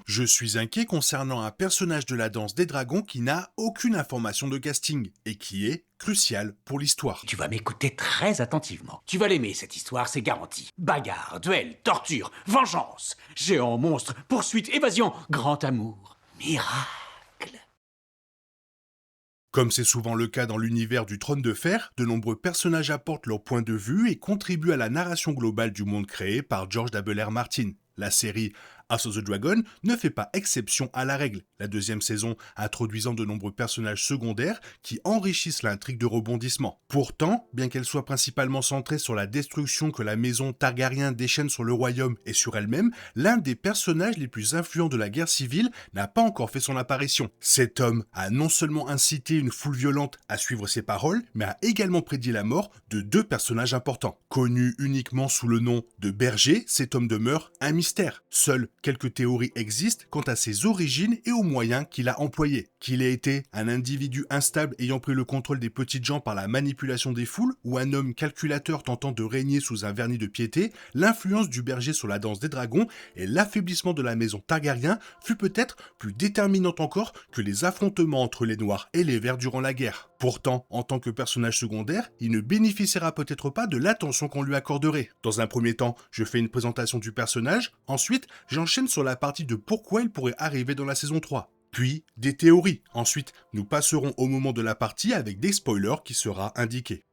Je suis inquiet concernant un personnage de la danse des dragons qui n'a aucune information de casting et qui est crucial pour l'histoire. Tu vas m'écouter très attentivement. Tu vas l'aimer, cette histoire, c'est garanti. Bagarre, duel, torture, vengeance, géant, monstre, poursuite, évasion, grand amour, miracle. Comme c'est souvent le cas dans l'univers du Trône de Fer, de nombreux personnages apportent leur point de vue et contribuent à la narration globale du monde créé par George W.R. Martin. La série House of the Dragon ne fait pas exception à la règle, la deuxième saison introduisant de nombreux personnages secondaires qui enrichissent l'intrigue de rebondissement. Pourtant, bien qu'elle soit principalement centrée sur la destruction que la maison Targaryen déchaîne sur le royaume et sur elle-même, l'un des personnages les plus influents de la guerre civile n'a pas encore fait son apparition. Cet homme a non seulement incité une foule violente à suivre ses paroles, mais a également prédit la mort de deux personnages importants. Connu uniquement sous le nom de Berger, cet homme demeure un mystère. Seules quelques théories existent quant à ses origines et aux moyens qu'il a employés. Qu'il ait été un individu instable ayant pris le contrôle des petites gens par la manipulation des foules, ou un homme calculateur tentant de régner sous un vernis de piété, l'influence du berger sur la danse des dragons et l'affaiblissement de la maison Targaryen fut peut-être plus déterminante encore que les affrontements entre les Noirs et les Verts durant la guerre. Pourtant, en tant que personnage secondaire, il ne bénéficiera peut-être pas de l'attention qu'on lui accorderait. Dans un premier temps, je fais une présentation du personnage, ensuite, j'enchaîne sur la partie de pourquoi il pourrait arriver dans la saison 3. Puis, des théories. Ensuite, nous passerons au moment de la partie avec des spoilers qui sera indiqué.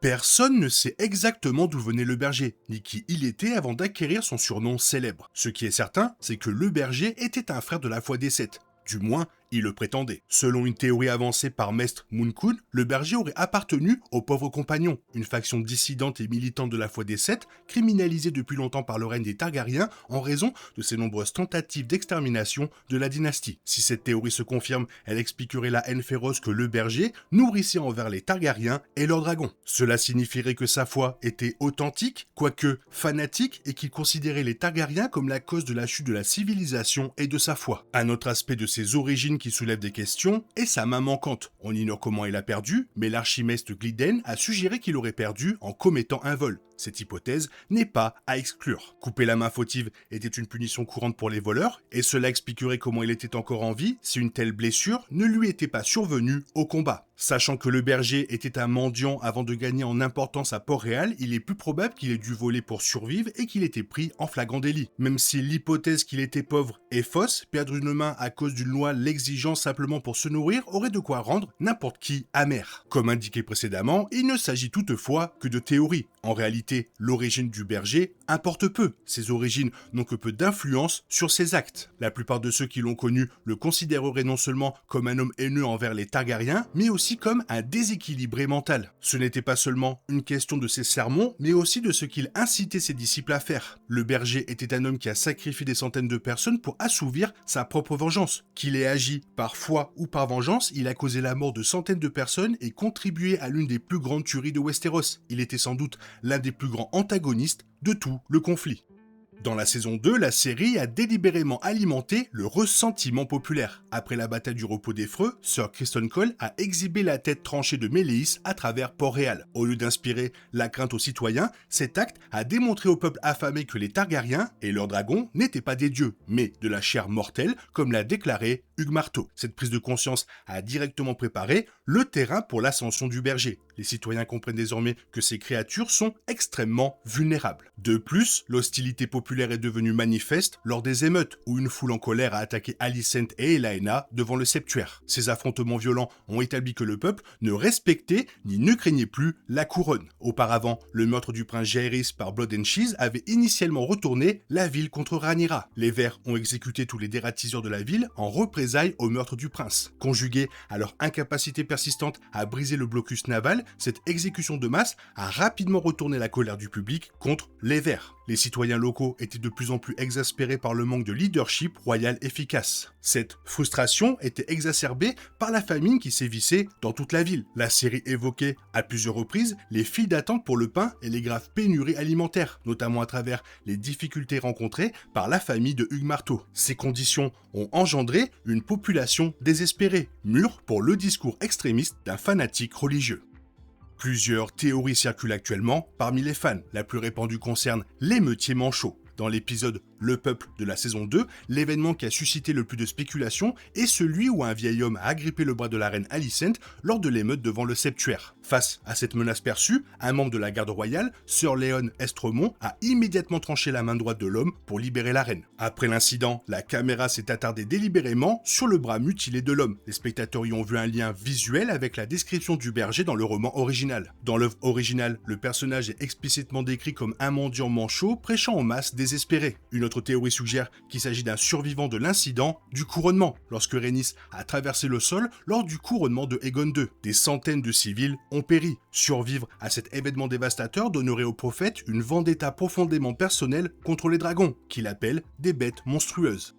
Personne ne sait exactement d'où venait le berger, ni qui il était avant d'acquérir son surnom célèbre. Ce qui est certain, c'est que le berger était un frère de la foi des Sept. Du moins, il le prétendait. Selon une théorie avancée par Maître Moonkun, le berger aurait appartenu aux pauvres compagnons, une faction dissidente et militante de la foi des Sept, criminalisée depuis longtemps par le règne des Targaryens en raison de ses nombreuses tentatives d'extermination de la dynastie. Si cette théorie se confirme, elle expliquerait la haine féroce que le berger nourrissait envers les Targaryens et leurs dragons. Cela signifierait que sa foi était authentique, quoique fanatique, et qu'il considérait les Targaryens comme la cause de la chute de la civilisation et de sa foi. Un autre aspect de ses origines qui soulève des questions est sa main manquante. On ignore comment il a perdu, mais l'archimestre Gliden a suggéré qu'il aurait perdu en commettant un vol. Cette hypothèse n'est pas à exclure. Couper la main fautive était une punition courante pour les voleurs, et cela expliquerait comment il était encore en vie si une telle blessure ne lui était pas survenue au combat. Sachant que le berger était un mendiant avant de gagner en importance à Port-Réal, il est plus probable qu'il ait dû voler pour survivre et qu'il était pris en flagrant délit. Même si l'hypothèse qu'il était pauvre est fausse, perdre une main à cause d'une loi l'exigeant simplement pour se nourrir aurait de quoi rendre n'importe qui amer. Comme indiqué précédemment, il ne s'agit toutefois que de théorie. En réalité, l'origine du berger importe peu. Ses origines n'ont que peu d'influence sur ses actes. La plupart de ceux qui l'ont connu le considéreraient non seulement comme un homme haineux envers les Targaryens, mais aussi comme un déséquilibré mental. Ce n'était pas seulement une question de ses sermons, mais aussi de ce qu'il incitait ses disciples à faire. Le berger était un homme qui a sacrifié des centaines de personnes pour assouvir sa propre vengeance. Qu'il ait agi par foi ou par vengeance, il a causé la mort de centaines de personnes et contribué à l'une des plus grandes tueries de Westeros. Il était sans doute l'un des plus grands antagonistes de tout le conflit. Dans la saison 2, la série a délibérément alimenté le ressentiment populaire. Après la bataille du repos des Freux, Sir Criston Cole a exhibé la tête tranchée de Meleys à travers Port-Réal. Au lieu d'inspirer la crainte aux citoyens, cet acte a démontré au peuple affamé que les Targaryens et leurs dragons n'étaient pas des dieux, mais de la chair mortelle, comme l'a déclaré Hugh Marteau. Cette prise de conscience a directement préparé le terrain pour l'ascension du berger. Les citoyens comprennent désormais que ces créatures sont extrêmement vulnérables. De plus, l'hostilité populaire est devenue manifeste lors des émeutes, où une foule en colère a attaqué Alicent et Elaena devant le septuaire. Ces affrontements violents ont établi que le peuple ne respectait ni ne craignait plus la couronne. Auparavant, le meurtre du prince Jaehaerys par Blood and Cheese avait initialement retourné la ville contre Rhaenyra. Les Verts ont exécuté tous les dératiseurs de la ville en représailles au meurtre du prince. Conjuguée à leur incapacité persistante à briser le blocus naval, cette exécution de masse a rapidement retourné la colère du public contre les Verts. Les citoyens locaux étaient de plus en plus exaspérés par le manque de leadership royal efficace. Cette frustration était exacerbée par la famine qui sévissait dans toute la ville. La série évoquait à plusieurs reprises les files d'attente pour le pain et les graves pénuries alimentaires, notamment à travers les difficultés rencontrées par la famille de Hugh Marteau. Ces conditions ont engendré une population désespérée, mûre pour le discours extrémiste d'un fanatique religieux. Plusieurs théories circulent actuellement parmi les fans. La plus répandue concerne l'émeutier manchot. Dans l'épisode Le peuple de la saison 2, l'événement qui a suscité le plus de spéculations, est celui où un vieil homme a agrippé le bras de la reine Alicent lors de l'émeute devant le septuaire. Face à cette menace perçue, un membre de la garde royale, Sir Léon Estremont, a immédiatement tranché la main droite de l'homme pour libérer la reine. Après l'incident, la caméra s'est attardée délibérément sur le bras mutilé de l'homme. Les spectateurs y ont vu un lien visuel avec la description du berger dans le roman original. Dans l'œuvre originale, le personnage est explicitement décrit comme un mendiant manchot prêchant aux masses désespérées. Une autre théorie suggère qu'il s'agit d'un survivant de l'incident du couronnement, lorsque Rhaenys a traversé le sol lors du couronnement de Aegon II. Des centaines de civils ont péri. Survivre à cet événement dévastateur donnerait au prophète une vendetta profondément personnelle contre les dragons, qu'il appelle des bêtes monstrueuses.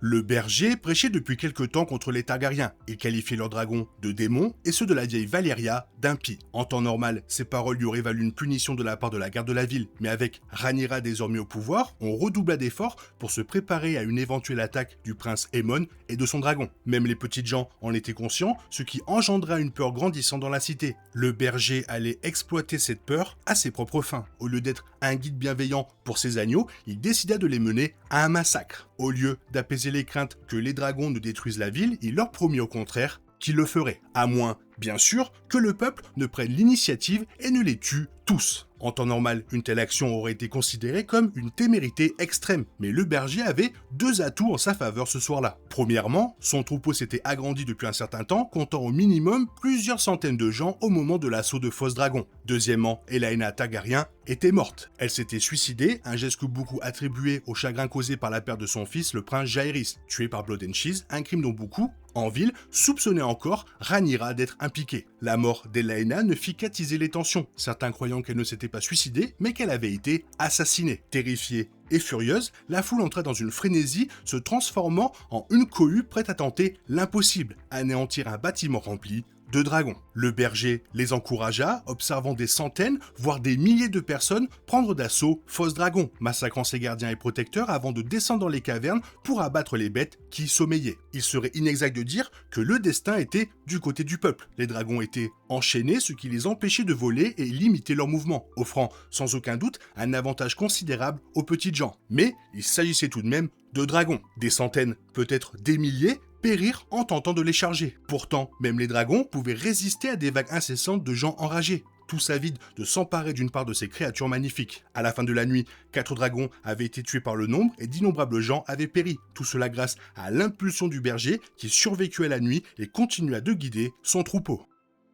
Le berger prêchait depuis quelque temps contre les Targaryens. Il qualifiait leurs dragons de démons et ceux de la vieille Valyria d'impies. En temps normal, ces paroles lui auraient valu une punition de la part de la garde de la ville, mais avec Rhaenyra désormais au pouvoir, on redoubla d'efforts pour se préparer à une éventuelle attaque du prince Aemon et de son dragon. Même les petites gens en étaient conscients, ce qui engendra une peur grandissante dans la cité. Le berger allait exploiter cette peur à ses propres fins. Au lieu d'être un guide bienveillant pour ses agneaux, il décida de les mener à un massacre. Au lieu d'apaiser les craintes que les dragons ne détruisent la ville, il leur promit au contraire qu'il le ferait. À moins, bien sûr, que le peuple ne prenne l'initiative et ne les tue tous. En temps normal, une telle action aurait été considérée comme une témérité extrême, mais le berger avait deux atouts en sa faveur ce soir-là. Premièrement, son troupeau s'était agrandi depuis un certain temps, comptant au minimum plusieurs centaines de gens au moment de l'assaut de Fausse Dragon. Deuxièmement, Elaena Targaryen était morte. Elle s'était suicidée, un geste que beaucoup attribuaient au chagrin causé par la perte de son fils, le prince Jaehaerys, tué par Blood and Cheese, un crime dont beaucoup, en ville, soupçonnaient encore Rhaenyra d'être impliquée. La mort d'Elaena ne fit qu'attiser les tensions, certains croyant qu'elle ne s'était pas suicidée, mais qu'elle avait été assassinée. Terrifiée et furieuse, la foule entra dans une frénésie, se transformant en une cohue prête à tenter l'impossible, anéantir un bâtiment rempli de dragons. Le berger les encouragea, observant des centaines, voire des milliers de personnes prendre d'assaut Fausse Dragon, massacrant ses gardiens et protecteurs avant de descendre dans les cavernes pour abattre les bêtes qui y sommeillaient. Il serait inexact de dire que le destin était du côté du peuple. Les dragons étaient enchaînés, ce qui les empêchait de voler et limiter leurs mouvements, offrant sans aucun doute un avantage considérable aux petites gens. Mais il s'agissait tout de même de dragons. Des centaines, peut-être des milliers, périr en tentant de les charger. Pourtant, même les dragons pouvaient résister à des vagues incessantes de gens enragés, tous avides de s'emparer d'une part de ces créatures magnifiques. À la fin de la nuit, 4 dragons avaient été tués par le nombre et d'innombrables gens avaient péri. Tout cela grâce à l'impulsion du berger qui survécut à la nuit et continua de guider son troupeau.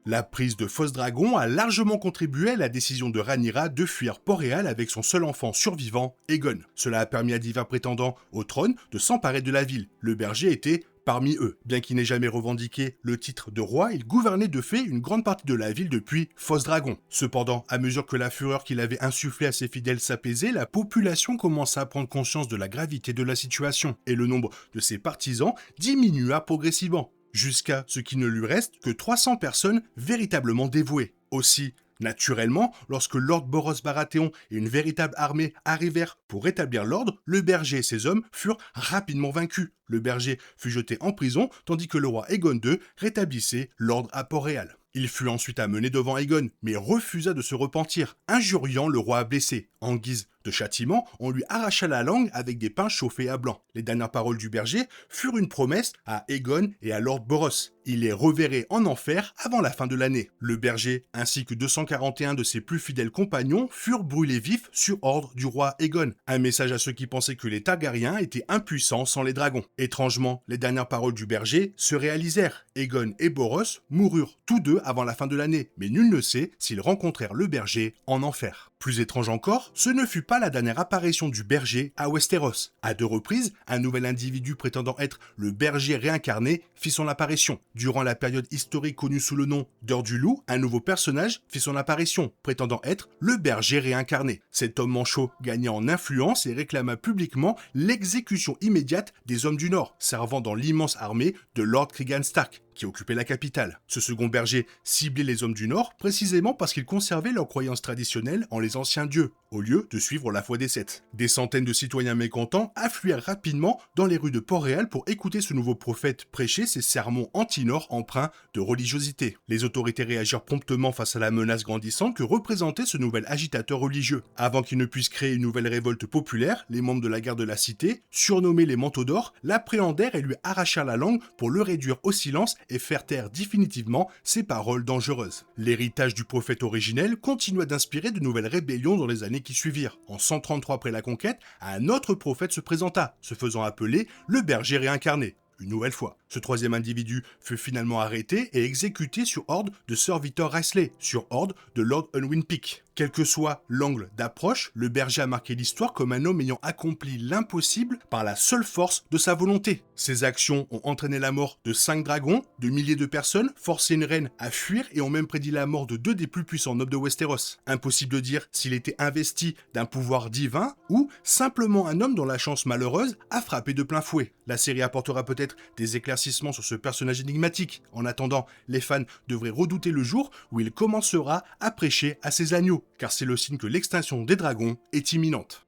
La prise de Fausse Dragon a largement contribué à la décision de Rhaenyra de fuir Port-Réal avec son seul enfant survivant, Aegon. Cela a permis à divers prétendants au trône de s'emparer de la ville. Le berger était parmi eux. Bien qu'il n'ait jamais revendiqué le titre de roi, il gouvernait de fait une grande partie de la ville depuis Fausse Dragon. Cependant, à mesure que la fureur qu'il avait insufflée à ses fidèles s'apaisait, la population commença à prendre conscience de la gravité de la situation, et le nombre de ses partisans diminua progressivement, jusqu'à ce qu'il ne lui reste que 300 personnes véritablement dévouées. Aussi, naturellement, lorsque Lord Boros Baratheon et une véritable armée arrivèrent pour rétablir l'ordre, le berger et ses hommes furent rapidement vaincus. Le berger fut jeté en prison, tandis que le roi Aegon II rétablissait l'ordre à Port-Réal. Il fut ensuite amené devant Aegon, mais refusa de se repentir, injuriant le roi blessé. En guise de châtiment, on lui arracha la langue avec des pains chauffés à blanc. Les dernières paroles du berger furent une promesse à Aegon et à Lord Boros. Il les reverrait en enfer avant la fin de l'année. Le berger, ainsi que 241 de ses plus fidèles compagnons, furent brûlés vifs sur ordre du roi Aegon. Un message à ceux qui pensaient que les Targaryens étaient impuissants sans les dragons. Étrangement, les dernières paroles du berger se réalisèrent. Aegon et Boros moururent tous deux avant la fin de l'année, mais nul ne sait s'ils rencontrèrent le berger en enfer. Plus étrange encore, ce ne fut pas la dernière apparition du berger à Westeros. À 2 reprises, un nouvel individu prétendant être le berger réincarné fit son apparition. Durant la période historique connue sous le nom d'Heure du Loup, un nouveau personnage fit son apparition, prétendant être le berger réincarné. Cet homme manchot gagna en influence et réclama publiquement l'exécution immédiate des hommes du Nord, servant dans l'immense armée de Lord Cregan Stark, qui occupait la capitale. Ce second berger ciblait les hommes du Nord précisément parce qu'ils conservaient leurs croyances traditionnelles en les anciens dieux, au lieu de suivre la foi des Seth. Des centaines de citoyens mécontents affluèrent rapidement dans les rues de Port-Réal pour écouter ce nouveau prophète prêcher ses sermons anti-Nord empreints de religiosité. Les autorités réagirent promptement face à la menace grandissante que représentait ce nouvel agitateur religieux. Avant qu'il ne puisse créer une nouvelle révolte populaire, les membres de la garde de la cité, surnommés les Manteaux d'Or, l'appréhendèrent et lui arrachèrent la langue pour le réduire au silence et faire taire définitivement ses paroles dangereuses. L'héritage du prophète originel continua d'inspirer de nouvelles rébellions dans les années qui suivirent. En 133 après la conquête, un autre prophète se présenta, se faisant appeler le berger réincarné. Une nouvelle fois. Ce troisième individu fut finalement arrêté et exécuté sur ordre de Sir Victor Risley, sur ordre de Lord Unwin Peake. Quel que soit l'angle d'approche, le berger a marqué l'histoire comme un homme ayant accompli l'impossible par la seule force de sa volonté. Ses actions ont entraîné la mort de 5 dragons, de milliers de personnes, forcé une reine à fuir et ont même prédit la mort de 2 des plus puissants nobles de Westeros. Impossible de dire s'il était investi d'un pouvoir divin ou simplement un homme dont la chance malheureuse a frappé de plein fouet. La série apportera peut-être des éclaircissements sur ce personnage énigmatique. En attendant, les fans devraient redouter le jour où il commencera à prêcher à ses agneaux, car c'est le signe que l'extinction des dragons est imminente.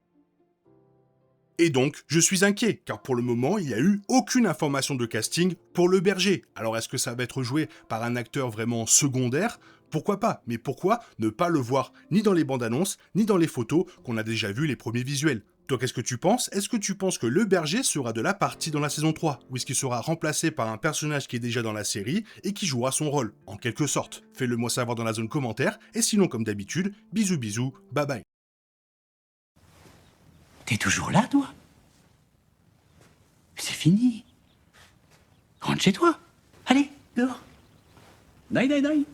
Et donc, je suis inquiet, car pour le moment, il n'y a eu aucune information de casting pour le berger. Alors est-ce que ça va être joué par un acteur vraiment secondaire ? Pourquoi pas ? Mais pourquoi ne pas le voir ni dans les bandes annonces, ni dans les photos qu'on a déjà vu les premiers visuels ? Toi, qu'est-ce que tu penses ? Est-ce que tu penses que le berger sera de la partie dans la saison 3 ou est-ce qu'il sera remplacé par un personnage qui est déjà dans la série et qui jouera son rôle, en quelque sorte ? Fais-le moi savoir dans la zone commentaire et sinon, comme d'habitude, bisous bisous, bye bye. T'es toujours là, toi? C'est fini. Rentre chez toi. Allez, dehors. Naï, naï, naï.